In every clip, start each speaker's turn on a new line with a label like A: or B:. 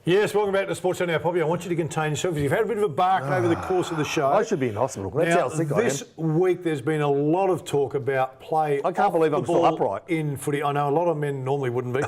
A: Yes, welcome back to Sports Now, Poppy. I want you to contain yourself because you've had a bit of a bark over the course of the show.
B: I should be in hospital. That's
A: now,
B: how sick I am.
A: This week there's been a lot of talk about play.
B: I can't believe I'm still upright
A: in footy. I know a lot of men normally wouldn't be.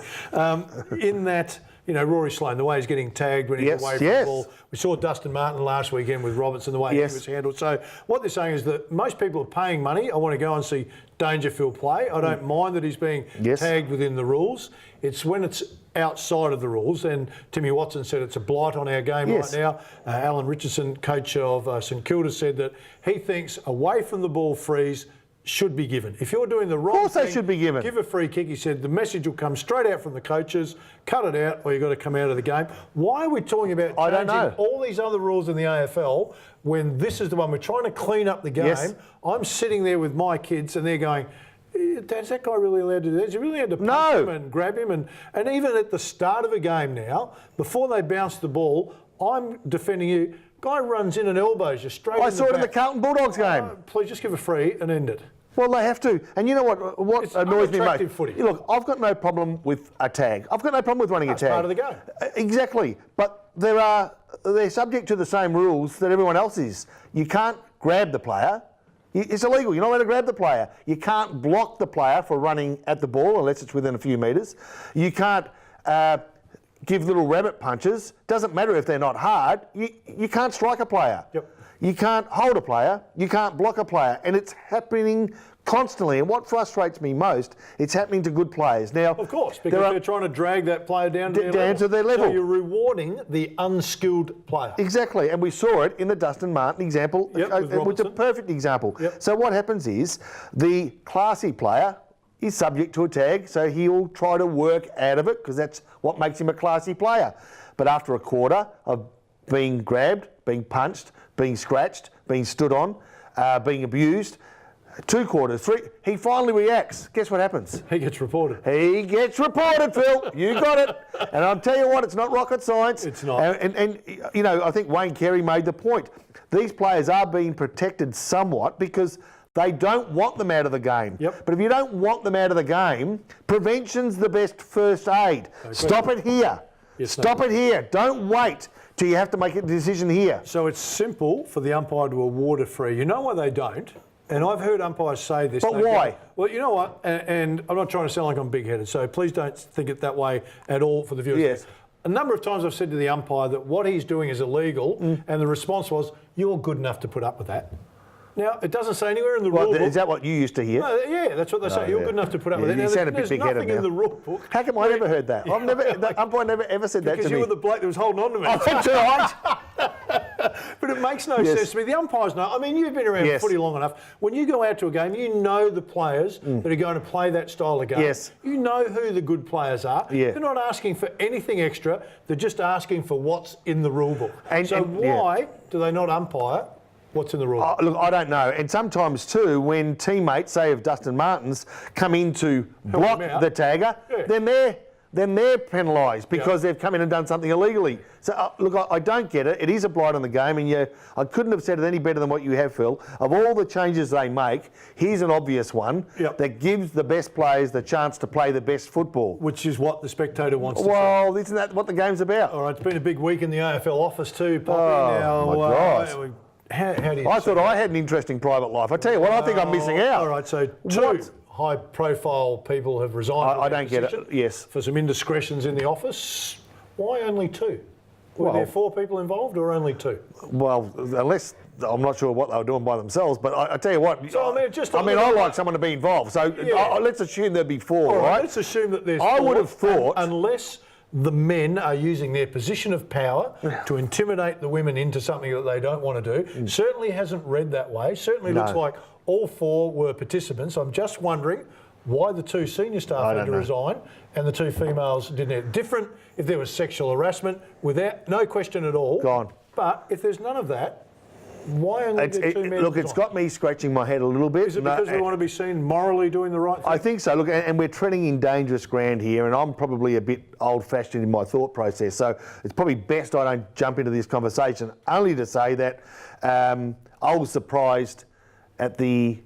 A: In that, Rory Sloane, the way he's getting tagged when he's away from the ball. We saw Dustin Martin last weekend with Robertson, the way he was handled. So what they're saying is that most people are paying money. I want to go and see Dangerfield play. I don't mind that he's being tagged within the rules. It's when it's outside of the rules, and Timmy Watson said it's a blight on our game right now. Alan Richardson, coach of St Kilda, said that he thinks away from the ball frees should be given. If you're doing the wrong thing,
B: of course they should be given.
A: Give a free kick. He said the message will come straight out from the coaches, cut it out, or you've got to come out of the game. Why are we talking about changing all these other rules in the AFL when this is the one we're trying to clean up the game? I'm sitting there with my kids and they're going, is that guy really allowed to do that? Is he really allowed to punch him and grab him? And even at the start of a game now, before they bounce the ball, I'm defending you. Guy runs in and elbows you straight in the back.
B: I saw it in the Carlton Bulldogs game.
A: Please just give a free and end it.
B: Well, they have to. And you know what
A: It's
B: annoys me most?
A: footy.
B: Look, I've got no problem with a tag. I've got no problem with running a tag.
A: Part of the game.
B: Exactly. But they're subject to the same rules that everyone else is. You can't grab the player. It's illegal. You're not allowed to grab the player. You can't block the player for running at the ball unless it's within a few metres. You can't give little rabbit punches. Doesn't matter if they're not hard. You can't strike a player. You can't hold a player. You can't block a player. And it's happening constantly. And what frustrates me most, it's happening to good players. Now,
A: of course, because they're trying to drag that player down to their level. So you're rewarding the unskilled player.
B: Exactly. And we saw it in the Dustin Martin example, which is a perfect example. So what happens is the classy player is subject to a tag, so he'll try to work out of it because that's what makes him a classy player. But after a quarter of being grabbed, being punched, being scratched, being stood on, being abused, 2 quarters, 3, he finally reacts. Guess what happens?
A: He gets reported.
B: He gets reported, Phil. You got it. And I'll tell you what, it's not rocket science.
A: It's not.
B: And I think Wayne Carey made the point. These players are being protected somewhat because they don't want them out of the game. But if you don't want them out of the game, prevention's the best first aid. Stop it here. Stop it here. Don't wait till you have to make a decision here.
A: So it's simple for the umpire to award a free. You know why they don't? And I've heard umpires say this.
B: But why?
A: Well, you know what? And I'm not trying to sound like I'm big-headed, so please don't think it that way at all for the viewers. A number of times I've said to the umpire that what he's doing is illegal, and the response was, you're good enough to put up with that. Now, it doesn't say anywhere in the rule book.
B: Is that what you used to hear?
A: No, yeah, that's what they say. You're good enough to put up with it.
B: You sound a bit big-headed now.
A: There's nothing in the rule book.
B: How come I never heard that? The umpire never ever said that to me.
A: Because you were the bloke that was holding on to me.
B: Oh, that's right.
A: But it makes no sense to me. The umpires know. I mean, you've been around footy long enough. When you go out to a game, you know the players that are going to play that style of game. You know who the good players are. They're not asking for anything extra. They're just asking for what's in the rule book. Why do they not umpire what's in the rule book?
B: Look, I don't know. And sometimes too, when teammates, say of Dustin Martin's, come in to block the tagger, then they're penalised because they've come in and done something illegally. So, look, I don't get it. It is a blight on the game, and I couldn't have said it any better than what you have, Phil. Of all the changes they make, here's an obvious one that gives the best players the chance to play the best football.
A: Which is what the spectator wants to see.
B: Well, isn't that what the game's about?
A: All right, it's been a big week in the AFL office too, Poppy.
B: Oh, my God.
A: How do you
B: I thought I had an interesting private life. I tell you what, I think I'm missing out.
A: All right, so two high-profile people have resigned.
B: I don't get it. Yes.
A: For some indiscretions in the office. Why only 2? Were there 4 people involved or only 2?
B: Well, unless I'm not sure what they were doing by themselves, but I tell you what.
A: So,
B: I like someone to be involved. So let's assume there'd be 4, right?
A: Let's assume that there's 4.
B: I would have thought,
A: unless the men are using their position of power to intimidate the women into something that they don't want to do. Certainly hasn't read that way. Certainly looks like all 4 were participants. I'm just wondering why the 2 senior staff had to resign and the 2 females didn't. Different if there was sexual harassment, without no question at all.
B: Gone.
A: But if there's none of that, why only the 2 men?
B: Look, it's got me scratching my head a little bit.
A: Is it because we want to be seen morally doing the right thing?
B: I think so. Look, and we're treading in dangerous ground here, and I'm probably a bit old-fashioned in my thought process, so it's probably best I don't jump into this conversation, only to say that I was surprised at the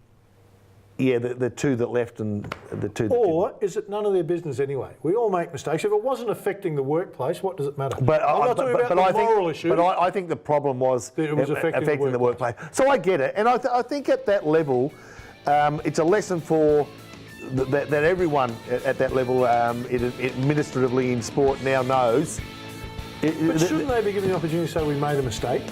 B: Yeah, the two that left and the two that
A: Or is it none of their business anyway? We all make mistakes. If it wasn't affecting the workplace, what does it matter?
B: But
A: I'm not talking about the moral issue.
B: But I think the problem was
A: that it was affecting
B: the workplace. So I get it. And I think at that level, it's a lesson for that everyone at that level administratively in sport now knows.
A: But shouldn't they be given the opportunity to say we made a mistake?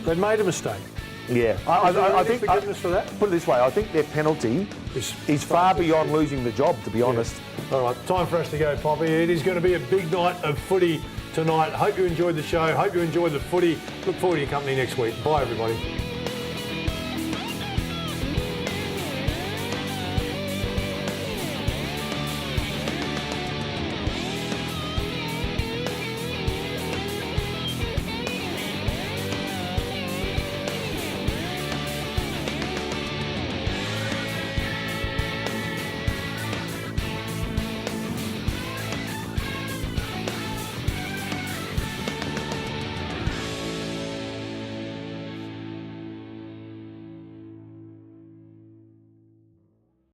A: They'd made a mistake.
B: Yeah, I think
A: forgiveness for that?
B: Put it this way, I think their penalty is far beyond losing the job, to be honest.
A: All right, time for us to go, Poppy. It is going to be a big night of footy tonight. Hope you enjoyed the show. Hope you enjoyed the footy. Look forward to your company next week. Bye, everybody.